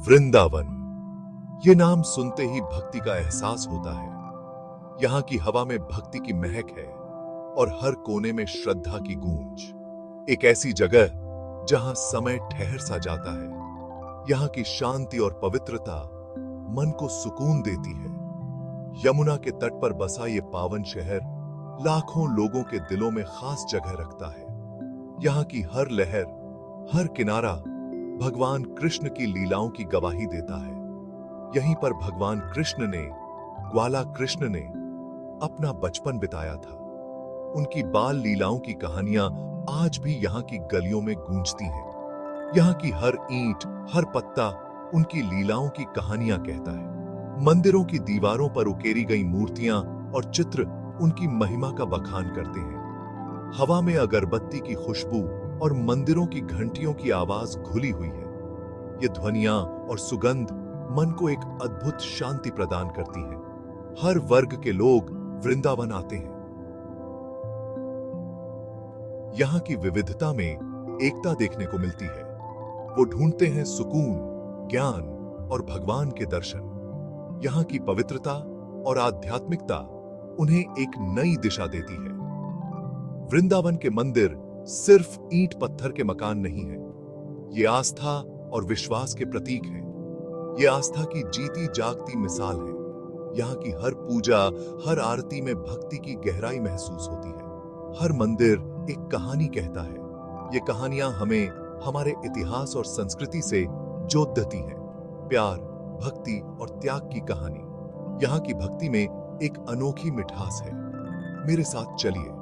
वृंदावन, ये नाम सुनते ही भक्ति का एहसास होता है। यहाँ की हवा में भक्ति की महक है और हर कोने में श्रद्धा की गूंज। एक ऐसी जगह जहां समय ठहर सा जाता है। यहाँ की शांति और पवित्रता मन को सुकून देती है। यमुना के तट पर बसा ये पावन शहर लाखों लोगों के दिलों में खास जगह रखता है। यहाँ की हर लहर, हर किनारा भगवान कृष्ण की लीलाओं की गवाही देता है। यहीं पर भगवान कृष्ण ने, ग्वाला कृष्ण ने अपना बचपन बिताया था। उनकी बाल लीलाओं की कहानियां आज भी यहाँ की गलियों में गूंजती हैं। यहाँ की हर ईंट, हर पत्ता उनकी लीलाओं की कहानियां कहता है। मंदिरों की दीवारों पर उकेरी गई मूर्तियां और चित्र उनकी महिमा का बखान करते हैं। हवा में अगरबत्ती की खुशबू और मंदिरों की घंटियों की आवाज घुली हुई है। ये ध्वनियां और सुगंध मन को एक अद्भुत शांति प्रदान करती है। हर वर्ग के लोग वृंदावन आते हैं। यहाँ की विविधता में एकता देखने को मिलती है। वो ढूंढते हैं सुकून, ज्ञान और भगवान के दर्शन। यहाँ की पवित्रता और आध्यात्मिकता उन्हें एक नई दिशा देती है। वृंदावन के मंदिर सिर्फ ईंट पत्थर के मकान नहीं है। ये आस्था और विश्वास के प्रतीक हैं। ये आस्था की जीती जागती मिसाल है। यहाँ की हर पूजा, हर आरती में भक्ति की गहराई महसूस होती है। हर मंदिर एक कहानी कहता है। ये कहानियां हमें हमारे इतिहास और संस्कृति से जोड़ देती हैं। प्यार, भक्ति और त्याग की कहानी। यहाँ की भक्ति में एक अनोखी मिठास है। मेरे साथ चलिए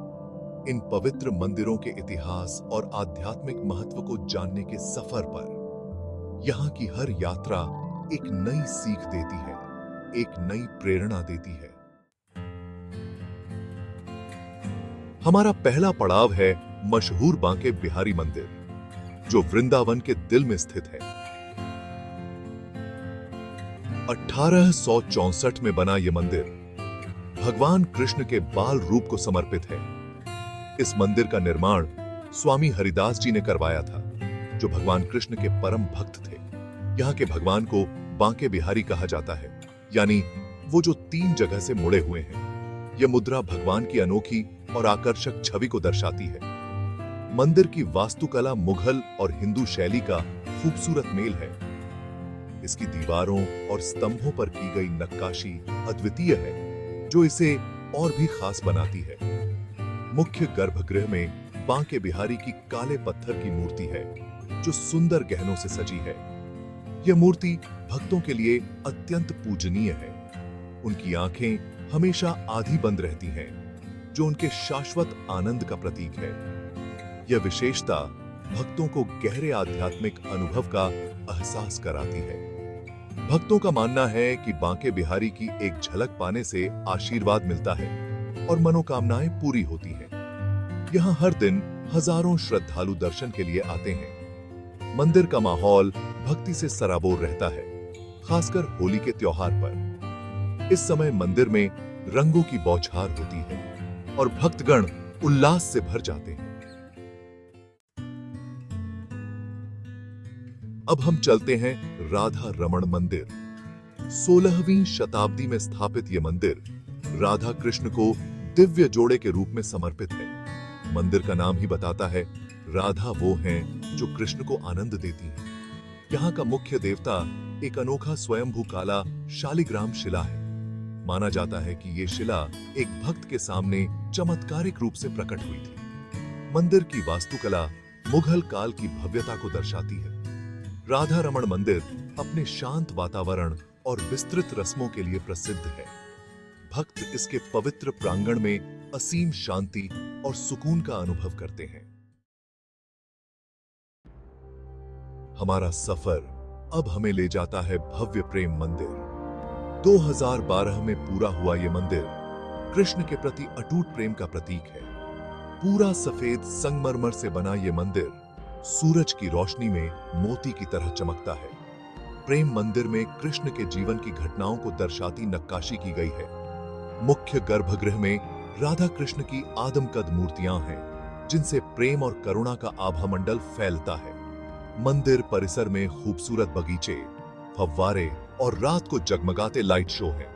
इन पवित्र मंदिरों के इतिहास और आध्यात्मिक महत्व को जानने के सफर पर। यहाँ की हर यात्रा एक नई सीख देती है, एक नई प्रेरणा देती है। हमारा पहला पड़ाव है मशहूर बांके बिहारी मंदिर, जो वृंदावन के दिल में स्थित है। 1864 में बना यह मंदिर भगवान कृष्ण के बाल रूप को समर्पित है। इस मंदिर का निर्माण स्वामी हरिदास जी ने करवाया था, जो भगवान कृष्ण के परम भक्त थे। यहाँ के भगवान को बांके बिहारी कहा जाता है, यानी वो जो 3 जगह से मुड़े हुए हैं। यह मुद्रा भगवान की अनोखी और आकर्षक छवि को दर्शाती है। मंदिर की वास्तुकला मुगल और हिंदू शैली का खूबसूरत मेल है। इसकी दीवारों और स्तंभों पर की गई नक्काशी अद्वितीय है, जो इसे और भी खास बनाती है। मुख्य गर्भगृह में बांके बिहारी की काले पत्थर की मूर्ति है, जो सुंदर गहनों से सजी है। यह मूर्ति भक्तों के लिए अत्यंत पूजनीय है। उनकी आंखें हमेशा आधी बंद रहती हैं, जो उनके शाश्वत आनंद का प्रतीक है। यह विशेषता भक्तों को गहरे आध्यात्मिक अनुभव का एहसास कराती है। भक्तों का मानना है कि बांके बिहारी की एक झलक पाने से आशीर्वाद मिलता है और मनोकामनाएं पूरी होती हैं। यहाँ हर दिन हजारों श्रद्धालु दर्शन के लिए आते हैं। मंदिर का माहौल भक्ति से सराबोर रहता है, खासकर होली के त्योहार पर। इस समय मंदिर में रंगों की बौछार होती है और भक्तगण उल्लास से भर जाते हैं। अब हम चलते हैं राधा रमण मंदिर। 16वीं शताब्दी में स्थापित यह मंदिर राधा कृष्ण को दिव्य जोड़े के रूप में समर्पित है। मंदिर का नाम ही बताता है, राधा वो हैं जो कृष्ण को आनंद देती हैं। यहाँ का मुख्य देवता एक अनोखा स्वयंभू काला शालिग्राम शिला है। माना जाता है कि ये शिला एक भक्त के सामने चमत्कारिक रूप से प्रकट हुई थी। मंदिर की वास्तुकला मुगल काल की भव्यता को दर्शाती है। राधा रमण मंदिर अपने शांत वातावरण और विस्तृत रस्मों के लिए प्रसिद्ध है। भक्त इसके पवित्र प्रांगण में असीम शांति और सुकून का अनुभव करते हैं। हमारा सफर अब हमें ले जाता है भव्य प्रेम मंदिर। 2012 में पूरा हुआ यह मंदिर कृष्ण के प्रति अटूट प्रेम का प्रतीक है। पूरा सफेद संगमरमर से बना यह मंदिर सूरज की रोशनी में मोती की तरह चमकता है। प्रेम मंदिर में कृष्ण के जीवन की घटनाओं को दर्शाती नक्काशी की गई है। मुख्य गर्भगृह में राधा कृष्ण की आदमकद मूर्तियां हैं, जिनसे प्रेम और करुणा का आभामंडल फैलता है। मंदिर परिसर में खूबसूरत बगीचे, फव्वारे और रात को जगमगाते लाइट शो हैं।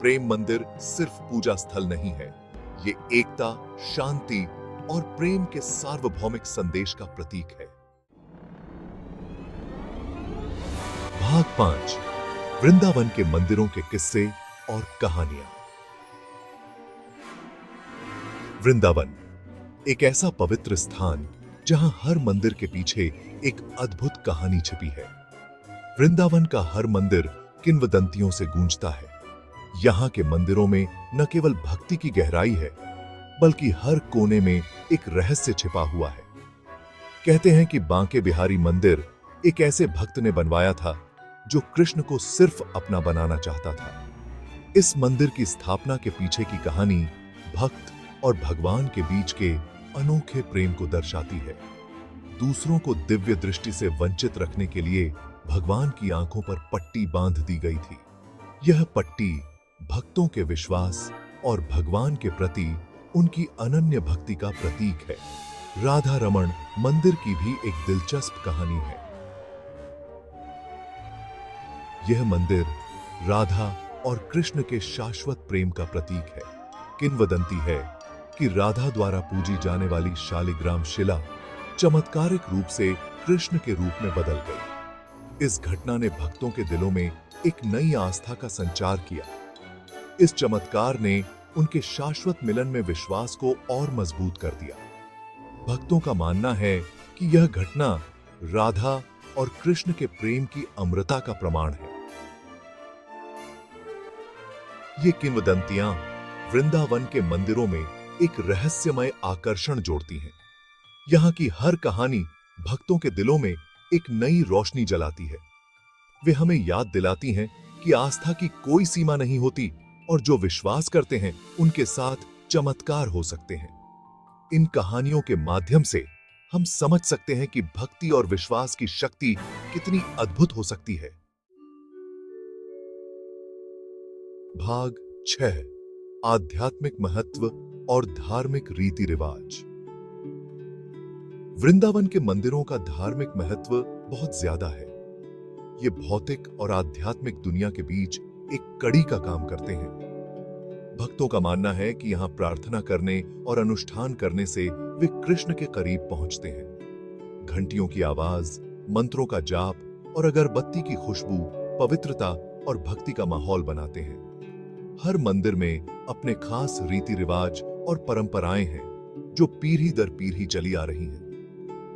प्रेम मंदिर सिर्फ पूजा स्थल नहीं है, ये एकता, शांति और प्रेम के सार्वभौमिक संदेश का प्रतीक है। भाग 5, वृंदावन के मंदिरों के किस्से और कहानियां। वृंदावन एक ऐसा पवित्र स्थान जहां हर मंदिर के पीछे एक अद्भुत कहानी छिपी है। वृंदावन का हर मंदिर किंवदंतियों से गूंजता है। यहां के मंदिरों में न केवल भक्ति की गहराई है, बल्कि हर कोने में एक रहस्य छिपा हुआ है। कहते हैं कि बांके बिहारी मंदिर एक ऐसे भक्त ने बनवाया था जो कृष्ण को सिर्फ अपना बनाना चाहता था। इस मंदिर की स्थापना के पीछे की कहानी भक्त और भगवान के बीच के अनोखे प्रेम को दर्शाती है। दूसरों को दिव्य दृष्टि से वंचित रखने के लिए भगवान की आंखों पर पट्टी बांध दी गई थी। यह पट्टी भक्तों के विश्वास और भगवान के प्रति उनकी अनन्य भक्ति का प्रतीक है। राधा रमण मंदिर की भी एक दिलचस्प कहानी है। यह मंदिर राधा और कृष्ण के शाश्वत प्रेम का प्रतीक है। किंवदंती है कि राधा द्वारा पूजी जाने वाली शालिग्राम शिला चमत्कारिक रूप से कृष्ण के रूप में बदल गई। इस घटना ने भक्तों के दिलों में एक नई आस्था का संचार किया। इस चमत्कार ने उनके शाश्वत मिलन में विश्वास को और मजबूत कर दिया। भक्तों का मानना है कि यह घटना राधा और कृष्ण के प्रेम की अमरता का प्रमाण है। ये किंवदंतियां वृंदावन के मंदिरों में एक रहस्यमय आकर्षण जोड़ती हैं। यहां की हर कहानी भक्तों के दिलों में एक नई रोशनी जलाती है। वे हमें याद दिलाती हैं कि आस्था की कोई सीमा नहीं होती और जो विश्वास करते हैं उनके साथ चमत्कार हो सकते हैं। इन कहानियों के माध्यम से हम समझ सकते हैं कि भक्ति और विश्वास की शक्ति कितनी अद्भुत हो सकती है। भाग 6, आध्यात्मिक महत्व और धार्मिक रीति रिवाज। वृंदावन के मंदिरों का धार्मिक महत्व बहुत ज्यादा है। ये भौतिक और आध्यात्मिक दुनिया के बीच एक कड़ी का काम करते हैं। भक्तों का मानना है कि यहां प्रार्थना करने और अनुष्ठान करने से वे कृष्ण के करीब पहुंचते हैं। घंटियों की आवाज, मंत्रों का जाप और अगरबत्ती की खुशबू पवित्रता और भक्ति का माहौल बनाते हैं। हर मंदिर में अपने खास रीति रिवाज और परंपराएं हैं जो पीढ़ी दर पीढ़ी चली आ रही हैं।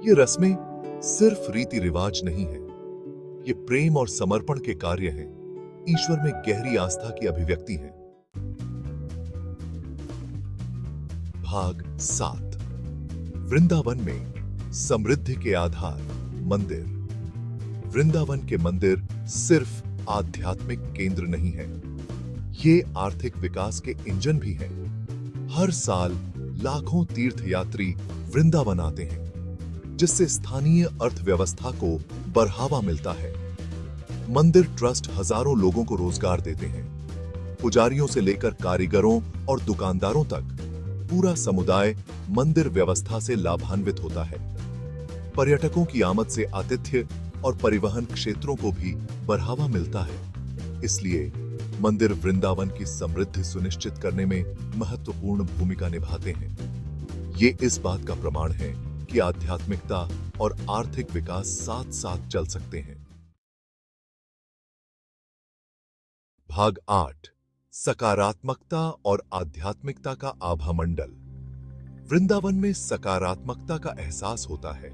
ये रस्में सिर्फ रीति रिवाज नहीं है, ये प्रेम और समर्पण के कार्य हैं, ईश्वर में गहरी आस्था की अभिव्यक्ति है। भाग 7, वृंदावन में समृद्धि के आधार मंदिर। वृंदावन के मंदिर सिर्फ आध्यात्मिक केंद्र नहीं है, ये आर्थिक विकास के इंजन भी हैं। हर साल लाखों तीर्थयात्री वृंदावन आते हैं, जिससे स्थानीय अर्थव्यवस्था को बढ़ावा मिलता है। मंदिर ट्रस्ट हजारों लोगों को रोजगार देते हैं। पुजारियों से लेकर कारीगरों और दुकानदारों तक पूरा समुदाय मंदिर व्यवस्था से लाभान्वित होता है। पर्यटकों की आमद से आतिथ्य और परिवहन क्षेत्रों को भी बढ़ावा मिलता है। इसलिए मंदिर वृंदावन की समृद्धि सुनिश्चित करने में महत्वपूर्ण भूमिका निभाते हैं। ये इस बात का प्रमाण है कि आध्यात्मिकता और आर्थिक विकास साथ साथ चल सकते हैं। भाग 8, सकारात्मकता और आध्यात्मिकता का आभा मंडल। वृंदावन में सकारात्मकता का एहसास होता है।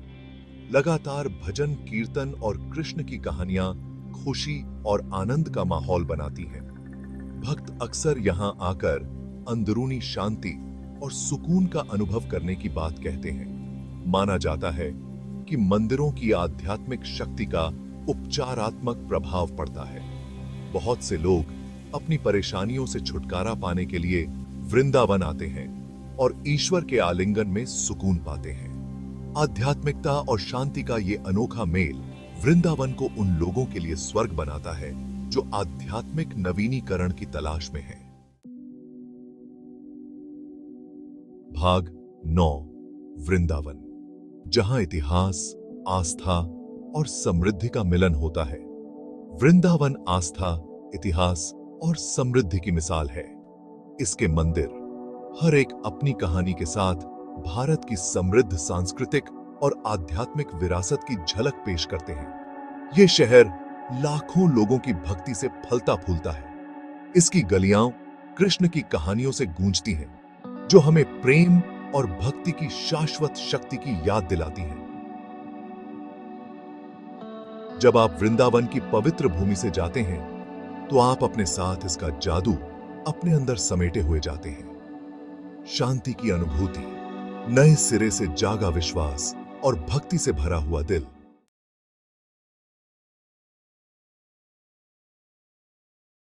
लगातार भजन, कीर्तन और कृष्ण की कहानियां खुशी और आनंद का माहौल बनाती हैं। भक्त अक्सर यहां आकर अंदरूनी शांति और सुकून का अनुभव करने की बात कहते हैं। माना जाता है कि मंदिरों की आध्यात्मिक शक्ति का उपचारात्मक प्रभाव पड़ता है। बहुत से लोग अपनी परेशानियों से छुटकारा पाने के लिए वृंदावन आते हैं और ईश्वर के आलिंगन में सुकून पाते हैं। आध्यात्मिकता और शांति का ये अनोखा मेल वृंदावन को उन लोगों के लिए स्वर्ग बनाता है जो आध्यात्मिक नवीनीकरण की तलाश में हैं। भाग 9, वृंदावन, जहां इतिहास, आस्था और समृद्धि का मिलन होता है। वृंदावन आस्था, इतिहास और समृद्धि की मिसाल है। इसके मंदिर हर एक अपनी कहानी के साथ भारत की समृद्ध सांस्कृतिक और आध्यात्मिक विरासत की झलक पेश करते हैं। ये शहर लाखों लोगों की भक्ति से फलता फूलता है। इसकी गलियां कृष्ण की कहानियों से गूंजती हैं, जो हमें प्रेम और भक्ति की शाश्वत शक्ति की याद दिलाती हैं। जब आप वृंदावन की पवित्र भूमि से जाते हैं, तो आप अपने साथ इसका जादू अपने अंदर समेटे हुए जाते हैं। शांति की अनुभूति, नए सिरे से जागा विश्वास और भक्ति से भरा हुआ दिल